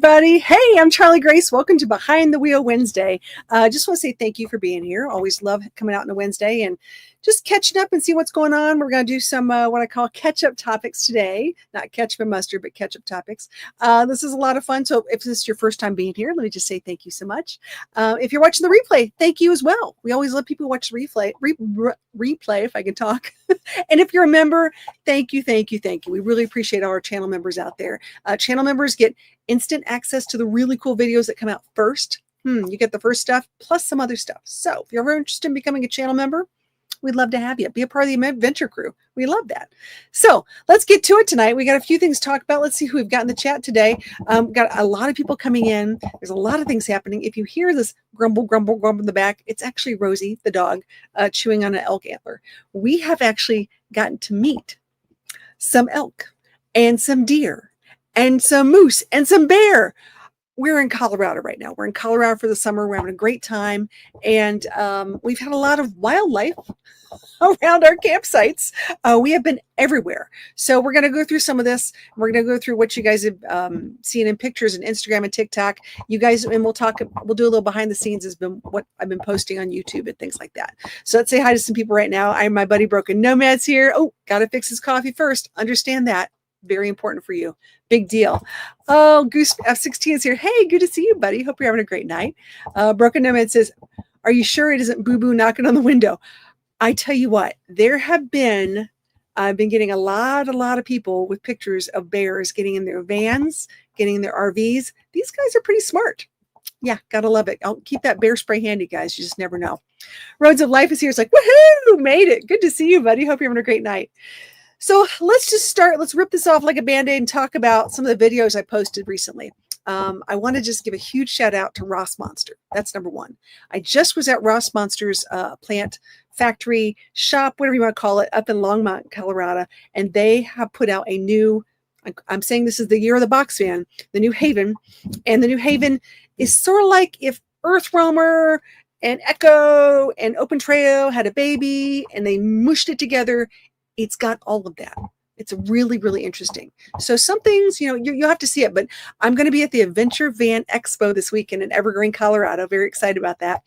everybody. Hey, I'm Charlie Grace. Welcome to Behind the Wheel Wednesday. Just want to say thank you for being here. Always love coming out on a Wednesday and just catching up and see what's going on. We're going to do some what I call catch-up topics today. Not ketchup and mustard, but catch-up topics. This is a lot of fun. So if this is your first time being here, let me just say thank you so much. If you're watching the replay, thank you as well. We always love people who watch the replay, if I can talk. And if you're a member, thank you. We really appreciate all our channel members out there. Channel members get instant access to the really cool videos that come out first. You get the first stuff plus some other stuff. So if you're ever interested in becoming a channel member, we'd love to have you. Be a part of the adventure crew. We love that. So let's get to it tonight. We got a few things to talk about. Let's see who we've got in the chat today. Got a lot of people coming in. There's a lot of things happening. If you hear this grumble in the back, it's actually Rosie, the dog, chewing on an elk antler. We have actually gotten to meet some elk and some deer and some moose and some bear. We're in Colorado right now. We're in Colorado for the summer. We're having a great time. And we've had a lot of wildlife around our campsites. We have been everywhere. So we're going to go through some of this. We're going to go through what you guys have seen in pictures and Instagram and TikTok. You guys, and we'll do a little behind the scenes has been what I've been posting on YouTube and things like that. So let's say hi to some people right now. My buddy Broken Nomad's here. Oh, got to fix his coffee first. Understand that. Very important for you. Big deal. Oh, Goose F16 is here. Hey, good to see you, buddy. Hope you're having a great night. Broken Nomad says, are you sure it isn't Boo Boo knocking on the window? I tell you what, I've been getting a lot of people with pictures of bears getting in their vans, getting in their RVs. These guys are pretty smart. Yeah, gotta love it. I'll keep that bear spray handy, guys. You just never know. Roads of Life is here. It's like, woohoo, made it. Good to see you, buddy. Hope you're having a great night. So let's just start. Let's rip this off like a Band-Aid and talk about some of the videos I posted recently. I want to just give a huge shout out to Ross Monster. That's number one. I just was at Ross Monster's plant, factory, shop, whatever you want to call it, up in Longmont, Colorado. And they have put out a new, I'm saying this is the year of the box fan, the new Haven. And the new Haven is sort of like if Earth Roamer and Echo and Open Trail had a baby and they mushed it together. It's got all of that. It's really, really interesting. So some things, you'll have to see it, but I'm going to be at the Adventure Van Expo this weekend in Evergreen, Colorado. Very excited about that.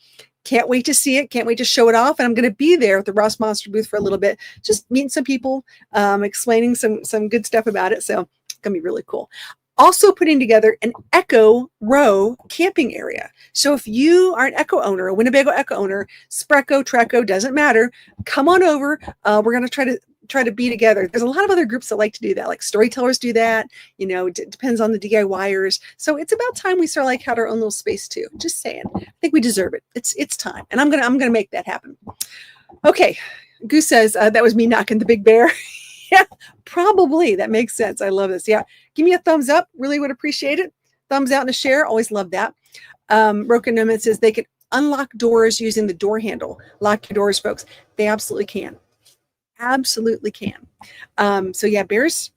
Can't wait to see it. Can't wait to show it off. And I'm going to be there at the Ross Monster booth for a little bit, just meeting some people, explaining some good stuff about it. So it's going to be really cool. Also putting together an Echo Row camping area. So if you are an Echo owner, a Winnebago Echo owner, Spreco, Treco, doesn't matter. Come on over. We're going to try to be together. There's a lot of other groups that like to do that, like storytellers do that. It depends on the DIYers. So it's about time we sort of had our own little space too. Just saying. I think we deserve it. It's time, and I'm gonna make that happen. Okay, Goose says that was me knocking the big bear. Yeah, probably. That makes sense. I love this. Yeah, give me a thumbs up. Really would appreciate it. Thumbs out and a share. Always love that. Broken Nomad says they can unlock doors using the door handle. Lock your doors, folks. They absolutely can. Absolutely can. So yeah, bears,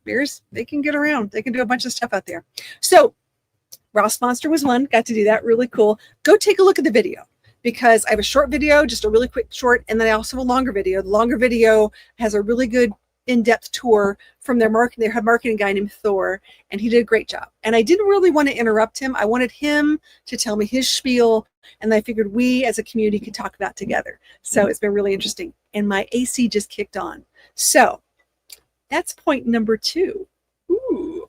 they can get around. They can do a bunch of stuff out there. So Ross Monster was one, got to do that. Really cool. Go take a look at the video because I have a short video, just a really quick short, and then I also have a longer video. The longer video has a really good in-depth tour from their marketing guy named Thor, and he did a great job. And I didn't really want to interrupt him. I wanted him to tell me his spiel, and I figured we as a community could talk about together. So it's been really interesting. And my AC just kicked on. So that's point number 2. Ooh.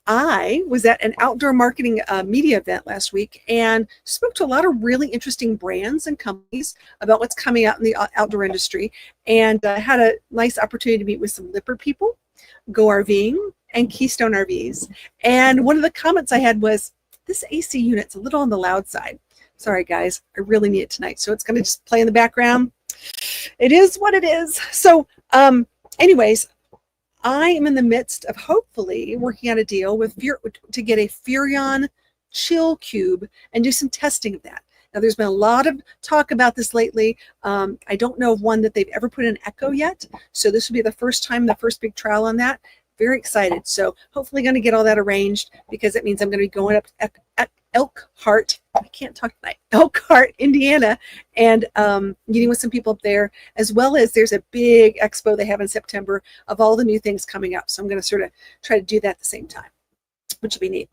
I was at an outdoor marketing media event last week and spoke to a lot of really interesting brands and companies about what's coming out in the outdoor industry, and had a nice opportunity to meet with some Lippert people, Go RVing, and Keystone RVs. And one of the comments I had was, this AC unit's a little on the loud side. Sorry, guys, I really need it tonight. So it's going to just play in the background. It is what it is. So anyways, I am in the midst of hopefully working out a deal to get a Furrion chill cube and do some testing of that. Now, there's been a lot of talk about this lately. I don't know of one that they've ever put in Echo yet. So this will be the first big trial on that. Very excited. So hopefully going to get all that arranged because it means I'm going to be going up at Elkhart. I can't talk tonight. Elkhart, Indiana, and meeting with some people up there, as well as there's a big expo they have in September of all the new things coming up. So I'm going to sort of try to do that at the same time, which will be neat.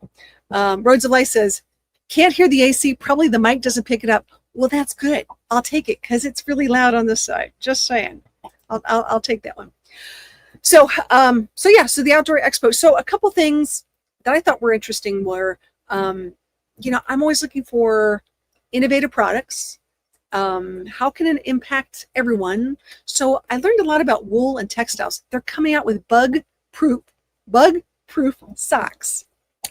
Roads of Life says, can't hear the AC. Probably the mic doesn't pick it up. Well, that's good. I'll take it because it's really loud on this side. Just saying. I'll take that one. So the Outdoor Expo. So a couple things that I thought were interesting were, I'm always looking for innovative products. How can it impact everyone? So I learned a lot about wool and textiles. They're coming out with bug-proof socks,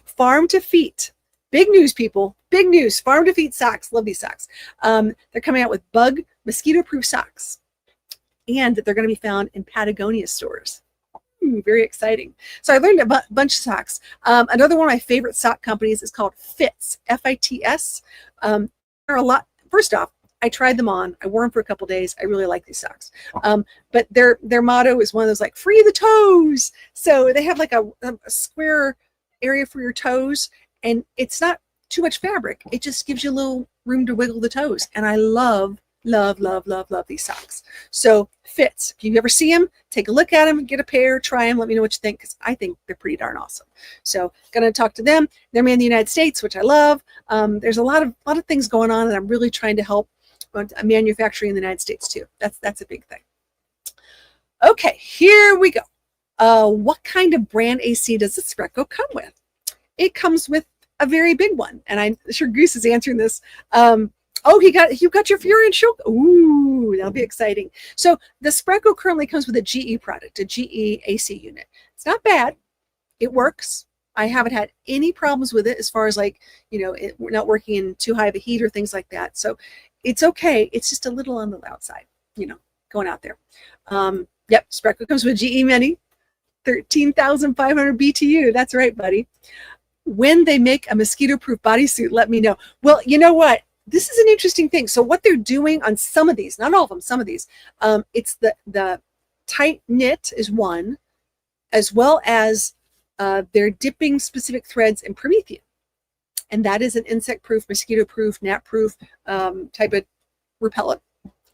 farm to feet. Big news, people. Big news. Farm to feet socks. Love these socks. They're coming out with mosquito-proof socks. And they're going to be found in Patagonia stores. Very exciting. So I learned a bunch of socks. Another one of my favorite sock companies is called Fits, F-I-T-S. There are a lot. First off, I tried them on. I wore them for a couple days. I really like these socks. But their motto is one of those like free the toes. So they have like a square area for your toes. And it's not too much fabric. It just gives you a little room to wiggle the toes. And I love these socks. So Fits. If you ever see them, take a look at them, get a pair, try them, let me know what you think, because I think they're pretty darn awesome. So gonna talk to them. They're made in the United States, which I love. There's a lot of things going on, and I'm really trying to help manufacturing in the United States too. That's a big thing. Okay, here we go. What kind of brand AC does the Spreco come with? It comes with a very big one, and I'm sure Goose is answering this. You got your Fury Shock. Ooh, that'll be exciting. So the Spreco currently comes with a GE product, a GE AC unit. It's not bad. It works. I haven't had any problems with it as far as it not working in too high of a heat or things like that. So it's okay. It's just a little on the loud side, going out there. Spreco comes with GE Mini, 13,500 BTU. That's right, buddy. When they make a mosquito-proof bodysuit, let me know. Well, you know what? This is an interesting thing. So what they're doing on some of these, not all of them, some of these, it's the tight knit is one, as well as they're dipping specific threads in Promethean. And that is an insect-proof, mosquito-proof, gnat-proof type of repellent.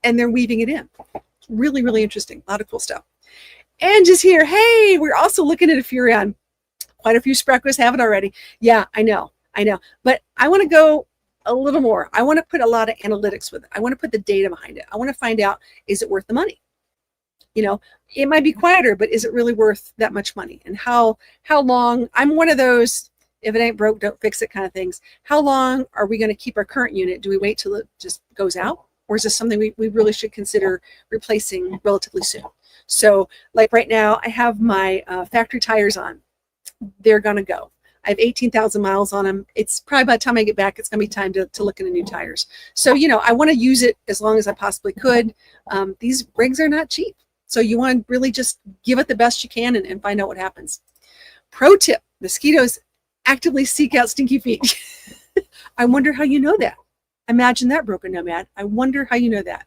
And they're weaving it in. Really, really interesting. A lot of cool stuff. Angie's here. Hey, we're also looking at a Furrion. Quite a few Sprecos have it already. Yeah, I know. But I want to go a little more. I want to put a lot of analytics with it. I want to put the data behind it. I want to find out, is it worth the money? It might be quieter, but is it really worth that much money? And how long? I'm one of those, if it ain't broke, don't fix it kind of things. How long are we going to keep our current unit? Do we wait till it just goes out? Or is this something we really should consider replacing relatively soon? So like right now, I have my factory tires on. They're going to go. I have 18,000 miles on them. It's probably by the time I get back, it's going to be time to look into new tires. So, I want to use it as long as I possibly could. These rigs are not cheap. So you want to really just give it the best you can and find out what happens. Pro tip, mosquitoes actively seek out stinky feet. I wonder how you know that. Imagine that, Broken Nomad. I wonder how you know that.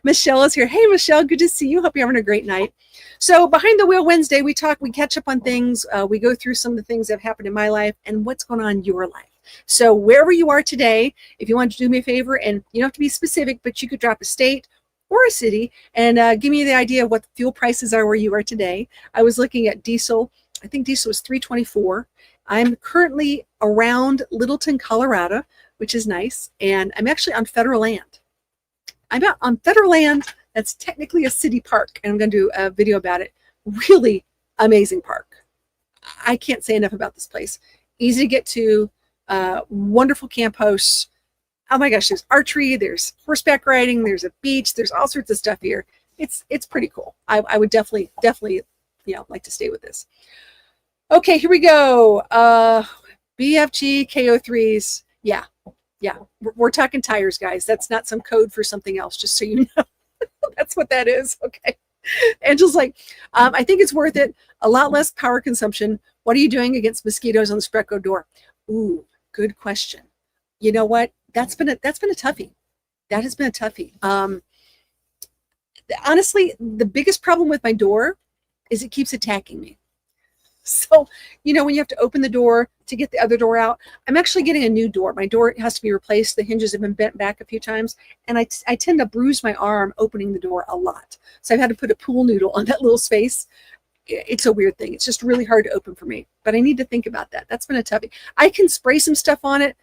Michelle is here. Hey, Michelle, good to see you. Hope you're having a great night. So Behind the Wheel Wednesday, we catch up on things. We go through some of the things that have happened in my life and what's going on in your life. So wherever you are today, if you want to do me a favor, and you don't have to be specific, but you could drop a state or a city and give me the idea of what the fuel prices are where you are today. I was looking at diesel. I think diesel was $3.24. I'm currently around Littleton, Colorado, which is nice. And I'm actually on federal land. I'm out on federal land. That's technically a city park, and I'm going to do a video about it. Really amazing park. I can't say enough about this place. Easy to get to, wonderful camp hosts. Oh my gosh, there's archery, there's horseback riding, there's a beach, there's all sorts of stuff here. It's pretty cool. I would definitely, like to stay with this. Okay, here we go. BFG KO3s. Yeah. We're talking tires, guys. That's not some code for something else, just so you know. That's what that is. Okay. Angela's like, I think it's worth it. A lot less power consumption. What are you doing against mosquitoes on the Spreco door? Ooh, good question. You know what? That's been a toughie. That has been a toughie. Honestly, the biggest problem with my door is it keeps attacking me. So, when you have to open the door to get the other door out, I'm actually getting a new door. My door has to be replaced. The hinges have been bent back a few times, and I tend to bruise my arm opening the door a lot. So I've had to put a pool noodle on that little space. it's a weird thing. It's just really hard to open for me, but I need to think about that. That's been a toughie. I can spray some stuff on it.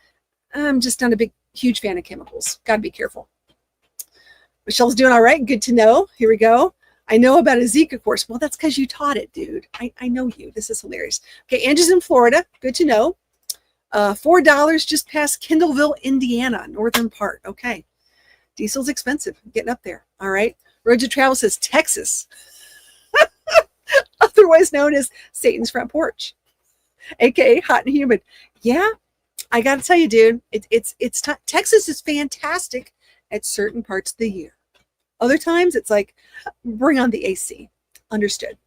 I'm just not a huge fan of chemicals. Got to be careful. Michelle's doing all right. Good to know. Here we go. I know about a Zika course. Well, that's because you taught it, dude. I know you. This is hilarious. Okay, Angie's in Florida. Good to know. $4 just past Kendallville, Indiana, northern part. Okay. Diesel's expensive. Getting up there. All right. Road to Travel says Texas. Otherwise known as Satan's front porch, aka hot and humid. Yeah, I got to tell you, dude, Texas is fantastic at certain parts of the year. Other times, it's like, bring on the AC. Understood.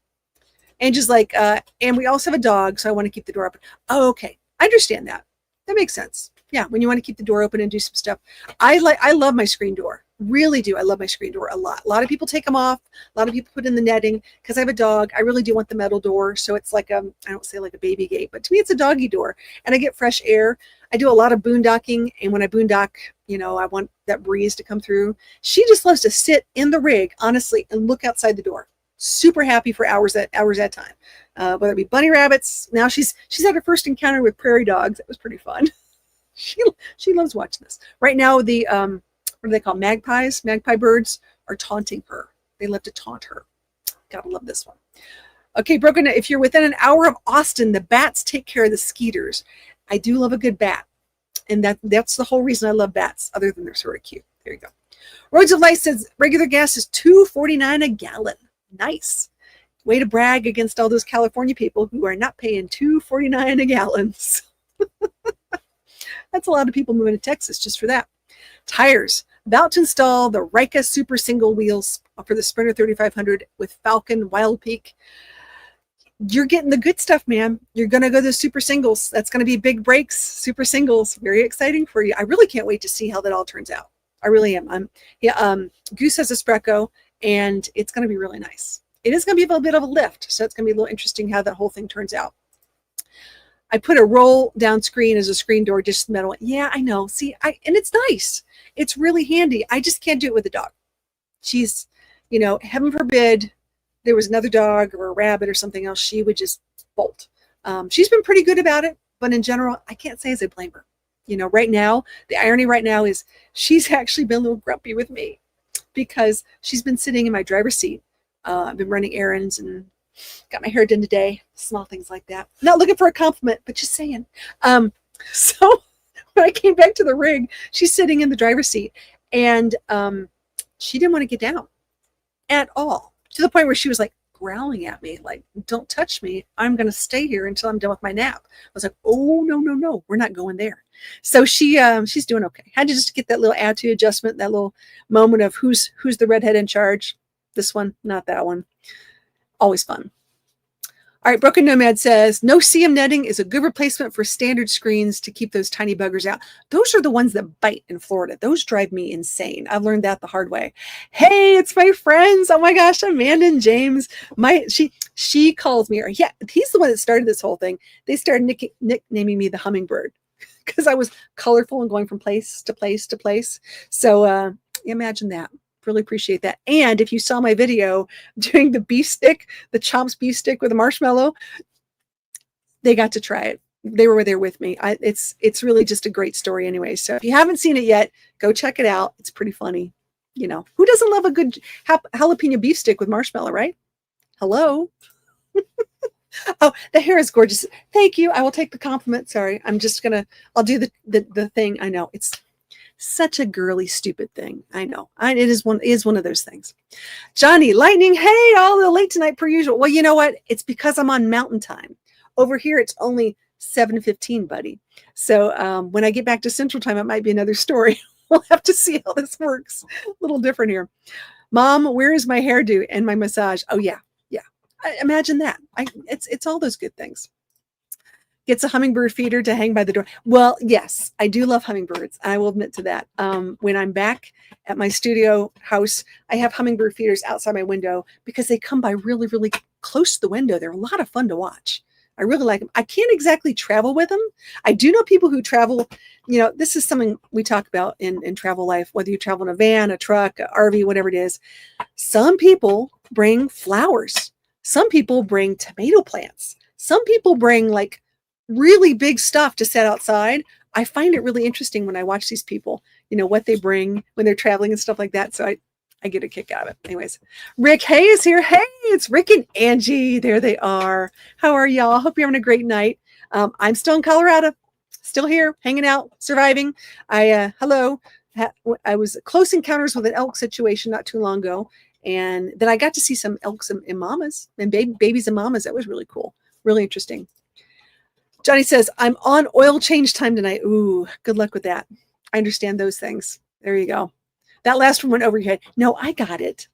Angie's like, and we also have a dog, so I want to keep the door open. Oh, okay, I understand that. That makes sense. Yeah, when you want to keep the door open and do some stuff. I love my screen door. Really do. I love my screen door a lot. A lot of people take them off. A lot of people put in the netting because I have a dog. I really do want the metal door. So it's like I don't say like a baby gate, but to me it's a doggy door and I get fresh air. I do a lot of boondocking, and when I boondock, I want that breeze to come through. She just loves to sit in the rig, honestly, and look outside the door. Super happy for hours at a time. Whether it be bunny rabbits. Now she's had her first encounter with prairie dogs. It was pretty fun. She loves watching this. Right now the what do they call magpies? Magpie birds are taunting her. They love to taunt her. Gotta love this one. Okay, Broken, if you're within an hour of Austin, the bats take care of the skeeters. I do love a good bat. And that's the whole reason I love bats, other than they're sort of cute. There you go. Roads of Life says regular gas is $2.49 a gallon. Nice. Way to brag against all those California people who are not paying $2.49 a gallon. That's a lot of people moving to Texas just for that. Tires. About to install the Rika Super Single wheels for the Sprinter 3500 with Falcon Wild Peak. You're getting the good stuff, man. You're going to go to the Super Singles. That's going to be big breaks. Super Singles. Very exciting for you. I really can't wait to see how that all turns out. I really am. Goose has a Spreco, and it's going to be really nice. It is going to be a little bit of a lift, so it's going to be a little interesting how that whole thing turns out. I put a roll down screen as a screen door, just metal. Yeah, I know. See, and it's nice. It's really handy. I just can't do it with a dog. She's, heaven forbid there was another dog or a rabbit or something else, she would just bolt. She's been pretty good about it, but in general, I can't say as I blame her. Right now, the irony right now is she's actually been a little grumpy with me because she's been sitting in my driver's seat. I've been running errands and got my hair done today, small things like that. Not looking for a compliment, but just saying. So when I came back to the rig, she's sitting in the driver's seat, and she didn't want to get down at all, to the point where she was like growling at me, like, don't touch me. I'm going to stay here until I'm done with my nap. I was like, oh, no, we're not going there. So she's doing okay. Had to just get that little attitude adjustment, that little moment of who's the redhead in charge. This one, not that one. Always fun. All right, Broken Nomad says, no CM netting is a good replacement for standard screens to keep those tiny buggers out. Those are the ones that bite in Florida. Those drive me insane. I've learned that the hard way. Hey, it's my friends. Oh my gosh, Amanda and James. She calls me, or yeah, he's the one that started this whole thing. They started nicknaming me the Hummingbird because I was colorful and going from place to place to place. So imagine that. Really appreciate that. And if you saw my video doing the beef stick, the Chomps beef stick with a marshmallow, they got to try it. They were there with me. It's really just a great story anyway. So if you haven't seen it yet, go check it out. It's pretty funny. Who doesn't love a good jalapeno beef stick with marshmallow, right? Hello. Oh, the hair is gorgeous. Thank you. I will take the compliment. Sorry. I'll do the thing. I know it's such a girly, stupid thing. I know. It is one of those things. Johnny, lightning. Hey, all the late tonight per usual. Well, you know what? It's because I'm on mountain time. Over here, it's only 7:15, buddy. So when I get back to Central Time, it might be another story. We'll have to see how this works. A little different here. Mom, where is my hairdo and my massage? Oh, yeah. Imagine that. It's all those good things. Gets a hummingbird feeder to hang by the door. Well, yes, I do love hummingbirds. I will admit to that. When I'm back at my studio house, I have hummingbird feeders outside my window because they come by really, really close to the window. They're a lot of fun to watch. I really like them. I can't exactly travel with them. I do know people who travel. This is something we talk about in travel life, whether you travel in a van, a truck, a RV, whatever it is. Some people bring flowers. Some people bring tomato plants. Some people bring like really big stuff to set outside. I find it really interesting when I watch these people, what they bring when they're traveling and stuff like that. So I get a kick out of it. Anyways, Rick Hay is here. Hey, it's Rick and Angie. There they are. How are y'all? Hope you're having a great night. I'm still in Colorado, still here, hanging out, surviving. Hello. I was close encounters with an elk situation not too long ago. And then I got to see some elks and mamas and babies and mamas. That was really cool. Really interesting. Johnny says, I'm on oil change time tonight. Ooh, good luck with that. I understand those things. There you go. That last one went over your head. No, I got it.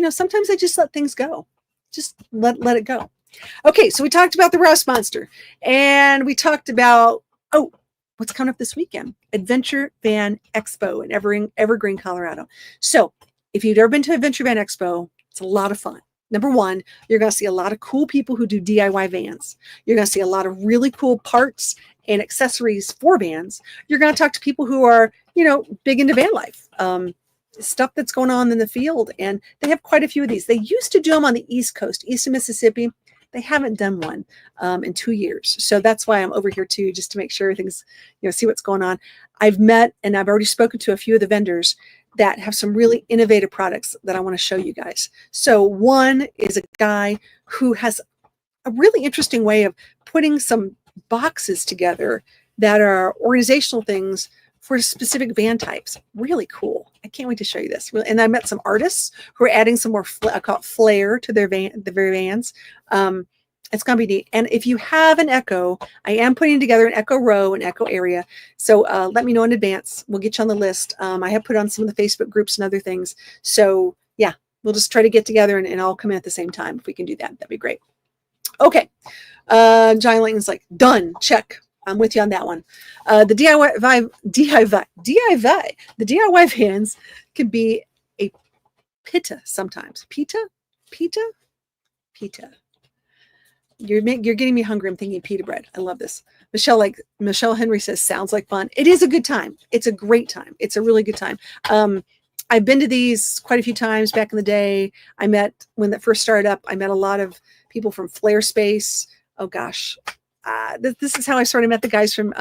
Sometimes I just let things go. Just let it go. Okay, so we talked about the Rouse Monster. And we talked about, what's coming up this weekend? Adventure Van Expo in Evergreen, Colorado. So if you've ever been to Adventure Van Expo, it's a lot of fun. Number one, you're going to see a lot of cool people who do DIY vans. You're going to see a lot of really cool parts and accessories for vans. You're going to talk to people who are, big into van life, stuff that's going on in the field. And they have quite a few of these. They used to do them on the East Coast, east of Mississippi. They haven't done one in 2 years. So that's why I'm over here too, just to make sure everything's, see what's going on. I've met and I've already spoken to a few of the vendors that have some really innovative products that I want to show you guys. So one is a guy who has a really interesting way of putting some boxes together that are organizational things for specific van types. Really cool. I can't wait to show you this. And I met some artists who are adding some more flair to their vans. It's going to be neat. And if you have an Echo, I am putting together an Echo row, an Echo area. So let me know in advance. We'll get you on the list. I have put on some of the Facebook groups and other things. So yeah, we'll just try to get together and all come in at the same time. If we can do that, that'd be great. Okay. John Layton's like, done. Check. I'm with you on that one. The DIY vans can be a pita sometimes. Pita. You're getting me hungry. I'm thinking pita bread. I love this. Michelle Henry says, sounds like fun. It is a good time. It's a great time. It's a really good time. I've been to these quite a few times back in the day. When that first started up, I met a lot of people from Flare Space. Oh gosh. This is how I started. I met the guys from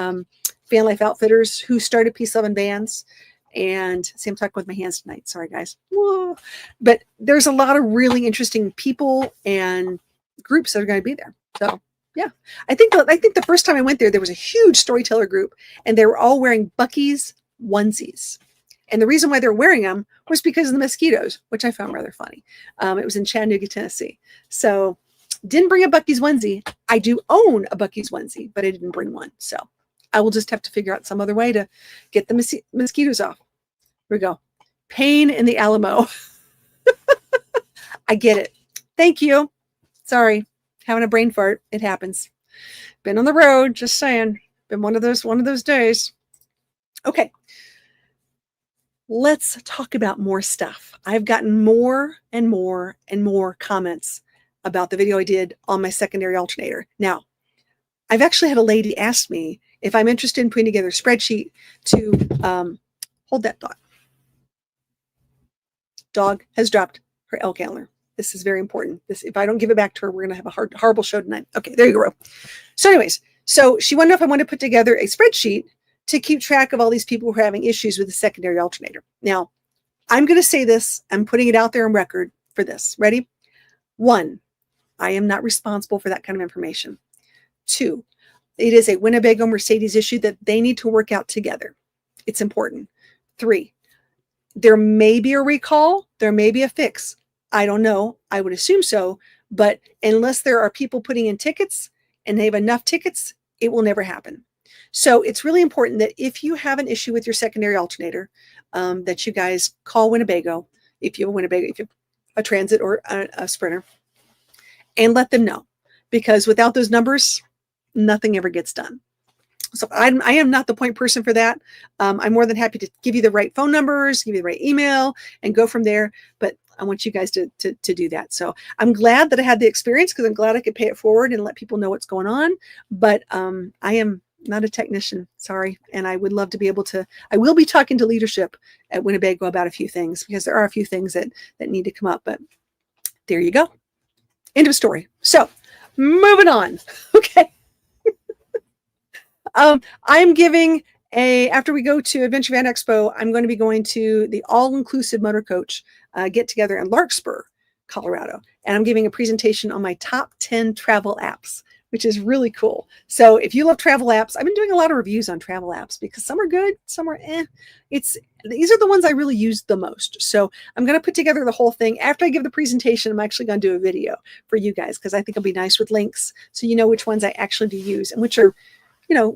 Van Life Outfitters who started P7 Vans. And see, I'm talking with my hands tonight. Sorry, guys. Whoa. But there's a lot of really interesting people and groups that are going to be there. So yeah, I think the first time I went there was a huge storyteller group, and they were all wearing Buc-ee's onesies. And the reason why they're wearing them was because of the mosquitoes, which I found rather funny. It was in Chattanooga, Tennessee. So didn't bring a Buc-ee's onesie. I do own a Buc-ee's onesie, but I didn't bring one. So I will just have to figure out some other way to get the mosquitoes off. Here we go. Pain in the Alamo. I get it. Thank you. Sorry. Having a brain fart. It happens. Been on the road. Just saying. Been one of those days. Okay. Let's talk about more stuff. I've gotten more and more and more comments about the video I did on my secondary alternator. Now, I've actually had a lady ask me if I'm interested in putting together a spreadsheet to hold that thought. Dog has dropped her elk antler. This is very important. If I don't give it back to her, we're going to have a horrible show tonight. Okay, there you go. So anyways, she wanted to know if I wanted to put together a spreadsheet to keep track of all these people who are having issues with the secondary alternator. Now, I'm going to say this. I'm putting it out there on record for this. Ready? 1, I am not responsible for that kind of information. 2, it is a Winnebago Mercedes issue that they need to work out together. It's important. 3, there may be a recall. There may be a fix. I don't know. I would assume so. But unless there are people putting in tickets and they have enough tickets, it will never happen. So it's really important that if you have an issue with your secondary alternator, that you guys call Winnebago, if you have a Winnebago, if you have a Transit or a Sprinter, and let them know. Because without those numbers, nothing ever gets done. So I am not the point person for that. I'm more than happy to give you the right phone numbers, give you the right email, and go from there. But I want you guys to do that. So I'm glad that I had the experience because I'm glad I could pay it forward and let people know what's going on. But I am not a technician, sorry. And I would love to be able to, I will be talking to leadership at Winnebago about a few things because there are a few things that need to come up. But there you go. End of story. So moving on. Okay. I'm giving after we go to Adventure Van Expo, I'm going to be going to the all-inclusive motor coach get together in Larkspur, Colorado. And I'm giving a presentation on my top 10 travel apps, which is really cool. So if you love travel apps, I've been doing a lot of reviews on travel apps because some are good, some are eh. These are the ones I really use the most. So I'm going to put together the whole thing. After I give the presentation, I'm actually going to do a video for you guys because I think it'll be nice with links so you know which ones I actually do use and which are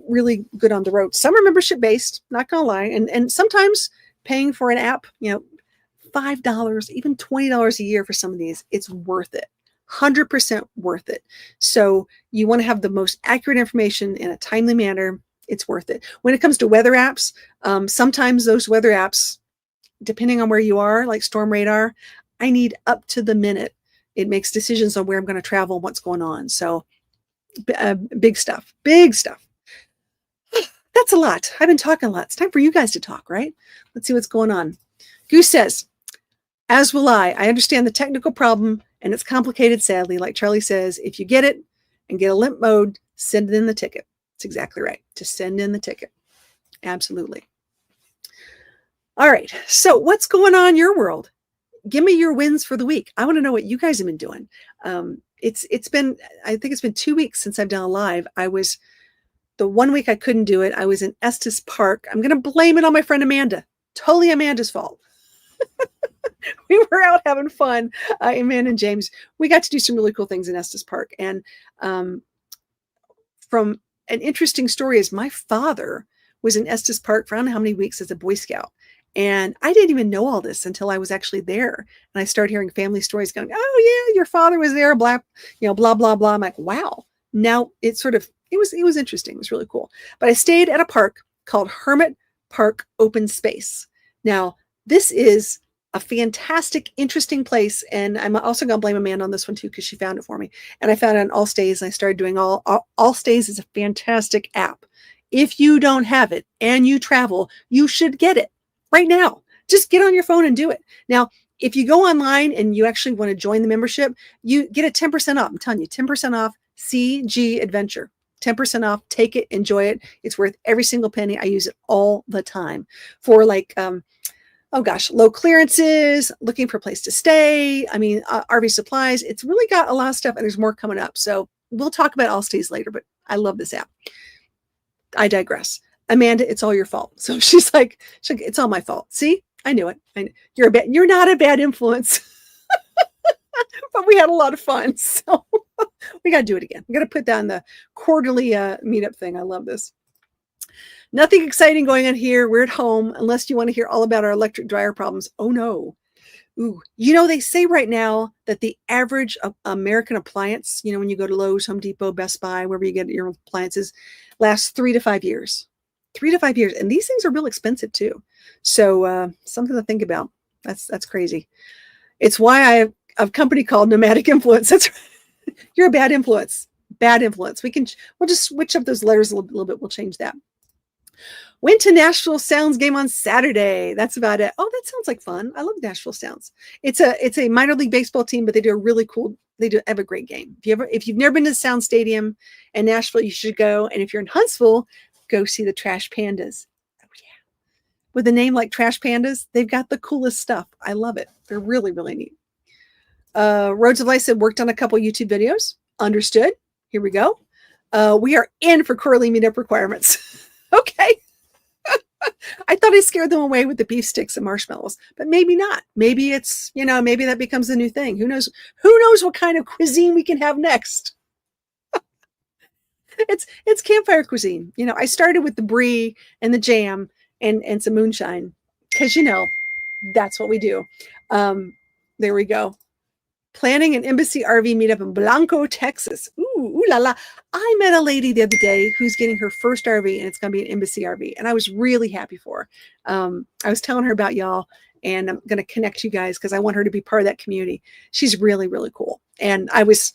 really good on the road. Some are membership based, not gonna lie. And sometimes paying for an app, $5, even $20 a year for some of these, it's worth it. 100% worth it. So you want to have the most accurate information in a timely manner. It's worth it. When it comes to weather apps, sometimes those weather apps, depending on where you are, like Storm Radar, I need up to the minute. It makes decisions on where I'm going to travel and what's going on. So big stuff. That's a lot. I've been talking a lot. It's time for you guys to talk, right? Let's see what's going on. Goose says, as will I. I understand the technical problem, and it's complicated, sadly. Like Charlie says, if you get it and get a limp mode, send in the ticket. That's exactly right. Just send in the ticket. Absolutely. All right. So what's going on in your world? Give me your wins for the week. I want to know what you guys have been doing. It's been 2 weeks since I've done a live. The 1 week I couldn't do it, I was in Estes Park. I'm going to blame it on my friend Amanda. Totally Amanda's fault. We were out having fun, Amanda and James. We got to do some really cool things in Estes Park. And from an interesting story is my father was in Estes Park for I don't know how many weeks as a Boy Scout. And I didn't even know all this until I was actually there. And I started hearing family stories going, oh yeah, your father was there, blah, blah, blah, blah. I'm like, wow. Now it was interesting. It was really cool. But I stayed at a park called Hermit Park Open Space. Now, this is a fantastic, interesting place. And I'm also going to blame Amanda on this one too, because she found it for me. And I found it on All Stays. And I started doing All Stays is a fantastic app. If you don't have it and you travel, you should get it right now. Just get on your phone and do it. Now, if you go online and you actually want to join the membership, you get a 10% off. I'm telling you, 10% off CG Adventure. 10% off. Take it, enjoy it. It's worth every single penny. I use it all the time for low clearances, looking for a place to stay. I mean, RV supplies. It's really got a lot of stuff and there's more coming up. So we'll talk about All Stays later, but I love this app. I digress. Amanda, it's all your fault. So she's like, it's all my fault. See, I knew it. You're not a bad influence. But we had a lot of fun. So we got to do it again. We got to put down the quarterly meetup thing. I love this. Nothing exciting going on here. We're at home, unless you want to hear all about our electric dryer problems. Oh no. Ooh, they say right now that the average American appliance, when you go to Lowe's, Home Depot, Best Buy, wherever you get your appliances, lasts 3 to 5 years. 3 to 5 years. And these things are real expensive too. So something to think about. That's crazy. It's why I have a company called Nomadic Influence. That's you're a bad influence. Bad influence. We'll just switch up those letters a little bit. We'll change that. Went to Nashville Sounds game on Saturday. That's about it. Oh, that sounds like fun. I love Nashville Sounds. It's a minor league baseball team, but they do a really cool. They have a great game. If you've never been to the Sound Stadium in Nashville, you should go. And if you're in Huntsville, go see the Trash Pandas. Oh yeah, with a name like Trash Pandas, they've got the coolest stuff. I love it. They're really, really neat. Roads of Life said worked on a couple YouTube videos. Understood. Here we go. We are in for quarterly meetup requirements. Okay. I thought I scared them away with the beef sticks and marshmallows, but maybe not. Maybe it's, maybe that becomes a new thing. Who knows what kind of cuisine we can have next. It's campfire cuisine. I started with the brie and the jam and some moonshine because, that's what we do. There we go. Planning an embassy RV meetup in Blanco, Texas. Ooh la la. I met a lady the other day who's getting her first RV and it's going to be an embassy RV. And I was really happy for her. I was telling her about y'all and I'm going to connect you guys because I want her to be part of that community. She's really, really cool. And I was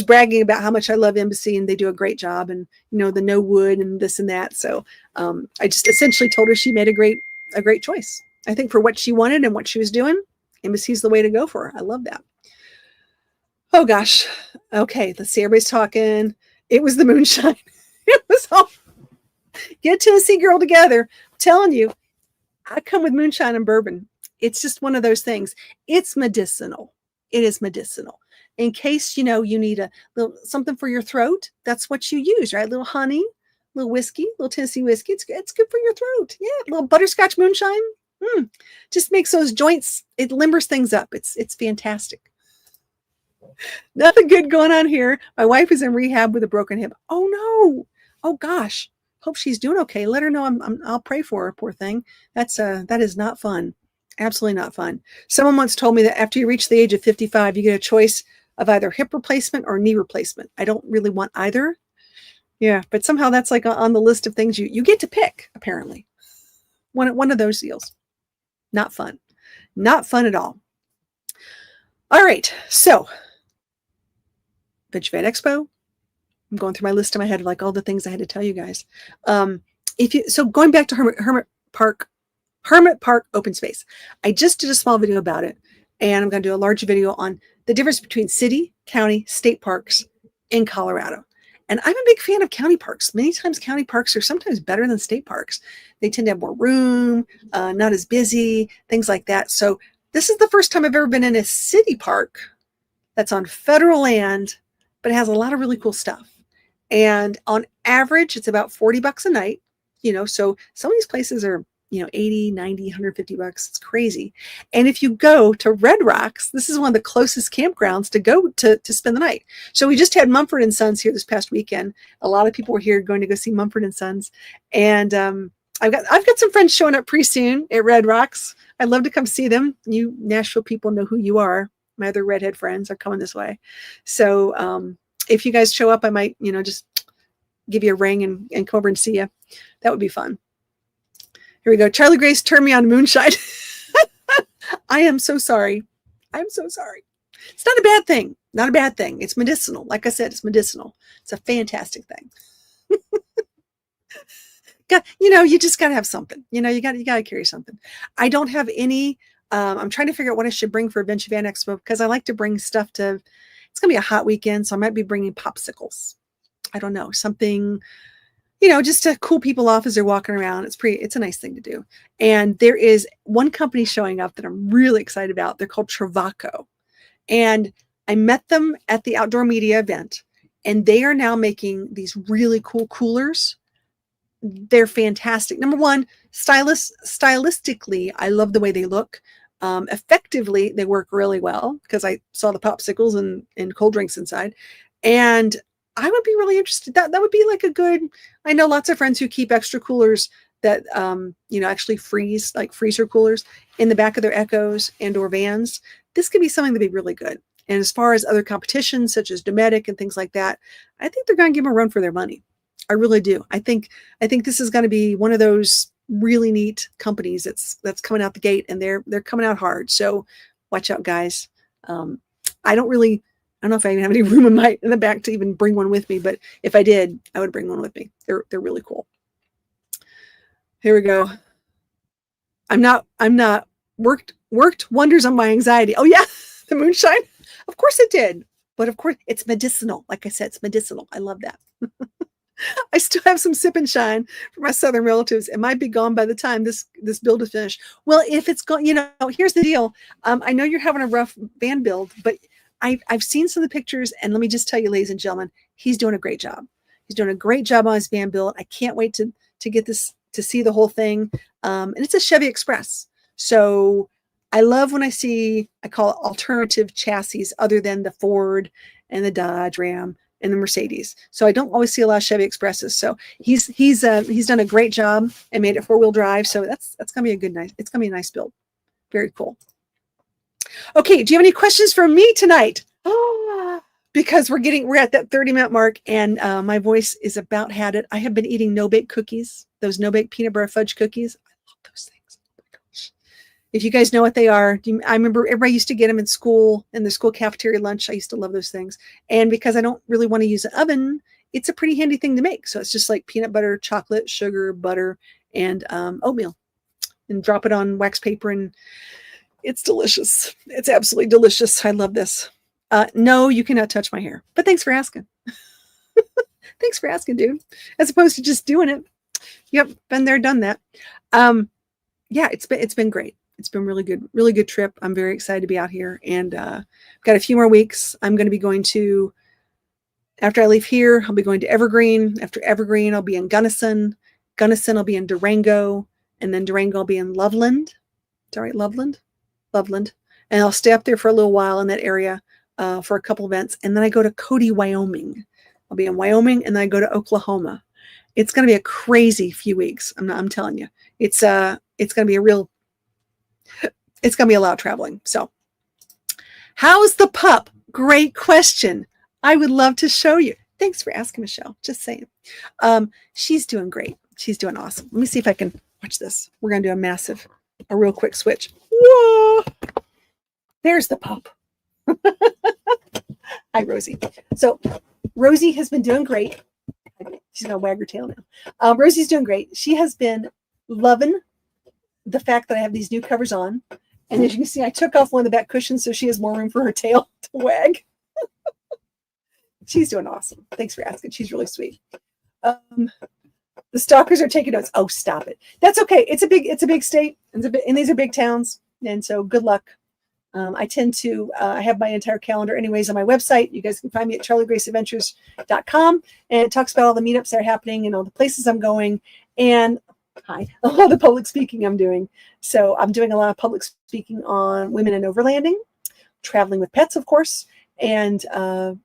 bragging about how much I love embassy and they do a great job and, the no wood and this and that. So I just essentially told her she made a great choice. I think for what she wanted and what she was doing, embassy's the way to go for her. I love that. Oh gosh. Okay, let's see. Everybody's talking. It was the moonshine. It was all get Tennessee girl together. I'm telling you, I come with moonshine and bourbon. It's just one of those things. It's medicinal. It is medicinal. In case you need a little something for your throat, that's what you use, right? A little honey, a little whiskey, a little Tennessee whiskey. It's good for your throat. Yeah, a little butterscotch moonshine. Just makes those joints. It limbers things up. It's fantastic. Nothing good going on here. My wife is in rehab with a broken hip. Oh no. Oh gosh. Hope she's doing okay. Let her know I'll pray for her, poor thing. That is not fun. Absolutely not fun. Someone once told me that after you reach the age of 55, you get a choice of either hip replacement or knee replacement. I don't really want either. Yeah, but somehow that's like on the list of things you get to pick, apparently. One of those deals. Not fun. Not fun at all. All right. So Vintage Van Expo. I'm going through my list in my head of like all the things I had to tell you guys. So going back to Hermit Park Open Space, I just did a small video about it, and I'm going to do a larger video on the difference between city, county, state parks in Colorado. And I'm a big fan of county parks. Many times county parks are sometimes better than state parks. They tend to have more room, not as busy, things like that. So this is the first time I've ever been in a city park that's on federal land, but it has a lot of really cool stuff. And on average, it's about $40 a night, so some of these places are, 80, 90, $150. It's crazy. And if you go to Red Rocks, this is one of the closest campgrounds to go to spend the night. So we just had Mumford & Sons here this past weekend. A lot of people were here going to go see Mumford & Sons. And I've got some friends showing up pretty soon at Red Rocks. I'd love to come see them. You Nashville people know who you are. My other redhead friends are coming this way. So if you guys show up, I might, just give you a ring and come over and see you. That would be fun. Here we go. Charlie Grace turned me on moonshine. I am so sorry. I'm so sorry. It's not a bad thing. Not a bad thing. It's medicinal. Like I said, it's medicinal. It's a fantastic thing. You just got to have something. You got to carry something. I don't have any. I'm trying to figure out what I should bring for Vintage Van Expo because I like to bring stuff to. It's going to be a hot weekend, so I might be bringing popsicles. I don't know, something, just to cool people off as they're walking around. It's a nice thing to do. And there is one company showing up that I'm really excited about. They're called Travaco. And I met them at the outdoor media event, and they are now making these really cool coolers. They're fantastic. Number one, stylistically, I love the way they look. Effectively, they work really well because I saw the popsicles and cold drinks inside. And I would be really interested. That would be like a good, I know lots of friends who keep extra coolers that, actually freeze, like freezer coolers in the back of their Echoes and or vans. This could be something to be really good. And as far as other competitions, such as Nomadic and things like that, I think they're going to give them a run for their money. I really do. I think this is going to be one of those really neat companies that's coming out the gate, and they're coming out hard. So watch out, guys. I don't know if I even have any room in the back to even bring one with me, but if I did, I would bring one with me. They're really cool. Here we go. I'm not worked wonders on my anxiety. Oh yeah, the moonshine. Of course it did. But of course it's medicinal. Like I said, it's medicinal. I love that. I still have some sip and shine for my Southern relatives. It might be gone by the time this build is finished. Well, if it's gone, here's the deal. I know you're having a rough van build, but I've seen some of the pictures, and let me just tell you, ladies and gentlemen, he's doing a great job. He's doing a great job on his van build. I can't wait to get this, to see the whole thing. And it's a Chevy Express. So I love when I call it alternative chassis other than the Ford and the Dodge Ram and the Mercedes. So I don't always see a lot of Chevy Expresses. So he's done a great job and made it 4-wheel drive. So that's going to be it's going to be a nice build. Very cool. Okay, do you have any questions for me tonight? Because we're at that 30-minute mark, and my voice is about had it. I have been eating no-bake cookies, those no-bake peanut butter fudge cookies. I love those things. Oh my gosh. If you guys know what they are, I remember everybody used to get them in school, in the school cafeteria lunch. I used to love those things. And because I don't really want to use an oven, it's a pretty handy thing to make. So it's just like peanut butter, chocolate, sugar, butter, and oatmeal, and drop it on wax paper, and it's delicious. It's absolutely delicious. I love this. No, you cannot touch my hair. But thanks for asking. Thanks for asking, dude. As opposed to just doing it. Yep, been there, done that. Yeah, it's been great. It's been really good trip. I'm very excited to be out here, and got a few more weeks. I'm going to be going to, after I leave here, I'll be going to Evergreen. After Evergreen, I'll be in Gunnison. Gunnison, I'll be in Durango, and then Durango, I'll be in Loveland. Is that right, Loveland? Loveland. And I'll stay up there for a little while in that area for a couple events, and then I go to Cody, Wyoming. I'll be in Wyoming, and then I go to Oklahoma. It's going to be a crazy few weeks. I'm telling you, it's going to be it's going to be a lot of traveling. So how's the pup? Great question. I would love to show you. Thanks for asking, Michelle. Just saying. She's doing great. She's doing awesome. Let me see if I can watch this. We're going to do a real quick switch. Whoa. There's the pup. Hi, Rosie. So Rosie has been doing great. She's going to wag her tail now. Rosie's doing great. She has been loving the fact that I have these new covers on. And as you can see, I took off one of the back cushions so she has more room for her tail to wag. She's doing awesome. Thanks for asking. She's really sweet. The stalkers are taking notes. Oh, stop it. That's okay. It's a big state, and these are big towns. And so good luck. I tend to, I have my entire calendar anyways on my website. You guys can find me at charliegraceadventures.com, and it talks about all the meetups that are happening and all the places I'm going, and all the public speaking I'm doing. So I'm doing a lot of public speaking on women and overlanding, traveling with pets, of course, and I'm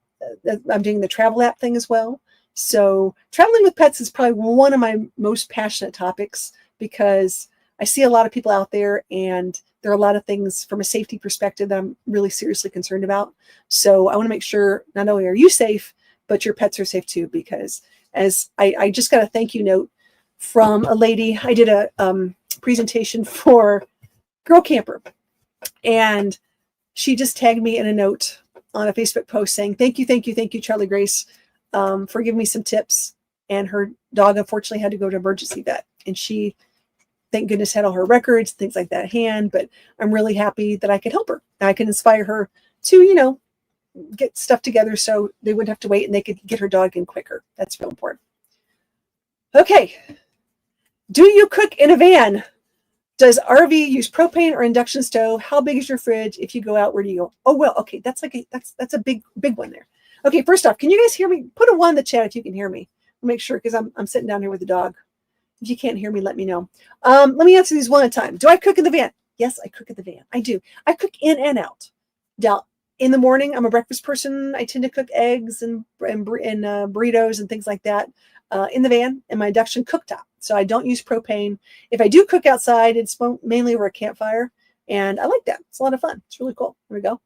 doing the travel app thing as well. So traveling with pets is probably one of my most passionate topics, because I see a lot of people out there, and there are a lot of things from a safety perspective that I'm really seriously concerned about. So I want to make sure not only are you safe, but your pets are safe too, because as I just got a thank you note from a lady. I did a presentation for Girl Camper, and she just tagged me in a note on a Facebook post saying, thank you, Charlie Grace, for giving me some tips. And her dog unfortunately had to go to emergency vet, and she, thank goodness, had all her records, things like that at hand. But I'm really happy that I could help her. I can inspire her to, get stuff together so they wouldn't have to wait and they could get her dog in quicker. That's real important. Okay. Do you cook in a van? Does RV use propane or induction stove? How big is your fridge? If you go out, where do you go? Oh, well, okay. That's a big one there. Okay. First off, can you guys hear me? Put a 1 in the chat if you can hear me. I'll make sure, because I'm sitting down here with the dog. If you can't hear me, let me know. Let me answer these one at a time. Do I cook in the van? Yes, I cook in the van. I do. I cook in and out. Now, in the morning, I'm a breakfast person. I tend to cook eggs and burritos and things like that in the van, and my induction cooktop. So I don't use propane. If I do cook outside, it's mainly over a campfire, and I like that. It's a lot of fun. It's really cool. Here we go.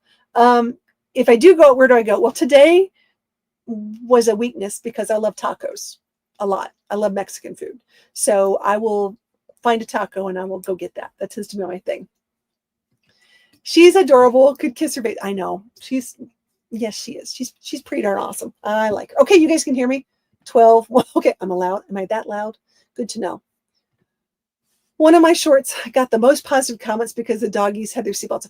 If I do go, where do I go? Well, today was a weakness because I love tacos a lot. I love Mexican food. So I will find a taco and I will go get that. That tends to be my thing. She's adorable. Could kiss her face. I know. Yes, she is. She's pretty darn awesome. I like her. Okay, you guys can hear me? 12. Well, okay, I'm loud. Am I that loud? Good to know. One of my shorts got the most positive comments because the doggies had their seatbelts.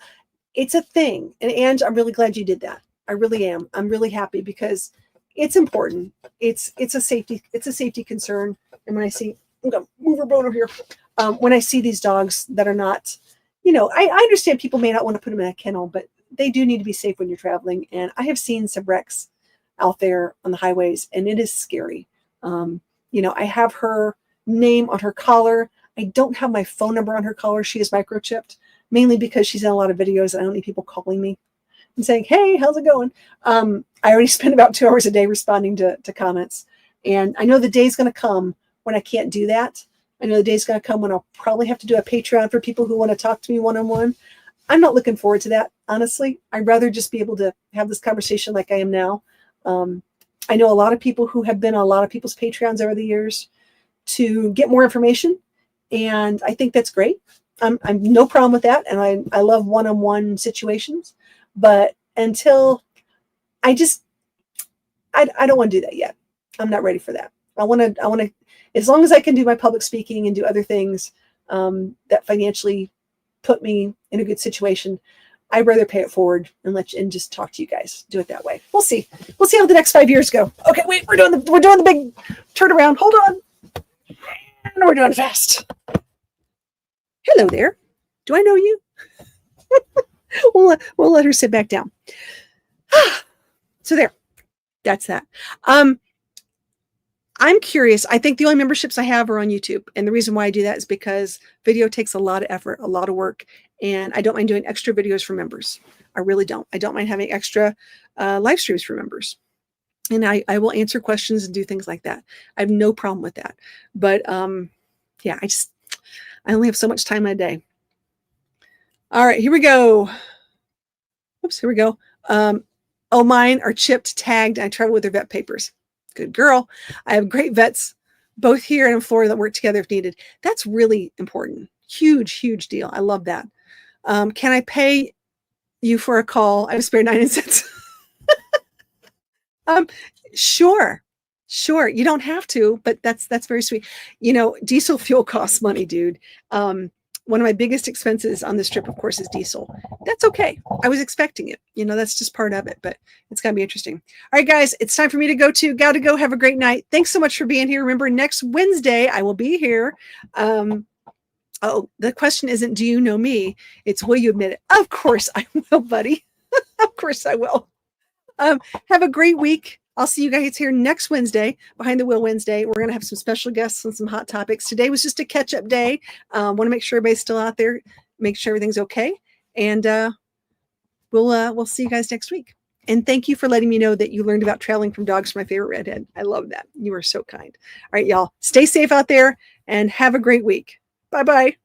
It's a thing. And Ange, I'm really glad you did that. I really am. I'm really happy because it's important. It's a safety concern. And when I see, I'm going to move her bone over here. When I see these dogs that are not, I understand people may not want to put them in a kennel, but they do need to be safe when you're traveling. And I have seen some wrecks out there on the highways, and it is scary. I have her name on her collar. I don't have my phone number on her collar. She is microchipped, mainly because she's in a lot of videos and I don't need people calling me and saying, hey, how's it going? I already spend about 2 hours a day responding to comments. And I know the day's going to come when I can't do that. I know the day's going to come when I'll probably have to do a Patreon for people who want to talk to me one-on-one. I'm not looking forward to that, honestly. I'd rather just be able to have this conversation like I am now. I know a lot of people who have been on a lot of people's Patreons over the years to get more information. And I think that's great. I'm no problem with that. And I love one-on-one situations. But until I don't want to do that yet. I'm not ready for that. I want to, as long as I can do my public speaking and do other things that financially put me in a good situation, I'd rather pay it forward and and just talk to you guys. Do it that way. We'll see. We'll see how the next 5 years go. Okay, wait, we're doing the big turnaround. Hold on. And we're doing it fast. Hello there. Do I know you? We'll let her sit back down. So there. That's that. I'm curious. I think the only memberships I have are on YouTube. And the reason why I do that is because video takes a lot of effort, a lot of work. And I don't mind doing extra videos for members. I really don't. I don't mind having extra live streams for members. And I will answer questions and do things like that. I have no problem with that. But yeah, I only have so much time in a day. All right, here we go. Oops, here we go. Oh, mine are chipped, tagged, and I travel with their vet papers. Good girl. I have great vets, both here and in Florida, that work together if needed. That's really important. Huge, huge deal. I love that. Can I pay you for a call? I have spare 99 cents. Sure. You don't have to, but that's very sweet. Diesel fuel costs money, dude. One of my biggest expenses on this trip, of course, is diesel. That's okay. I was expecting it. That's just part of it, but it's going to be interesting. All right, guys, it's time for me to go. Gotta go. Have a great night. Thanks so much for being here. Remember, next Wednesday, I will be here. The question isn't, do you know me? It's, will you admit it? Of course I will, buddy. Of course I will. Have a great week. I'll see you guys here next Wednesday, Behind the Wheel Wednesday. We're going to have some special guests and some hot topics. Today was just a catch-up day. Want to make sure everybody's still out there, make sure everything's okay. And we'll see you guys next week. And thank you for letting me know that you learned about trailing from dogs for my favorite redhead. I love that. You are so kind. All right, y'all. Stay safe out there and have a great week. Bye-bye.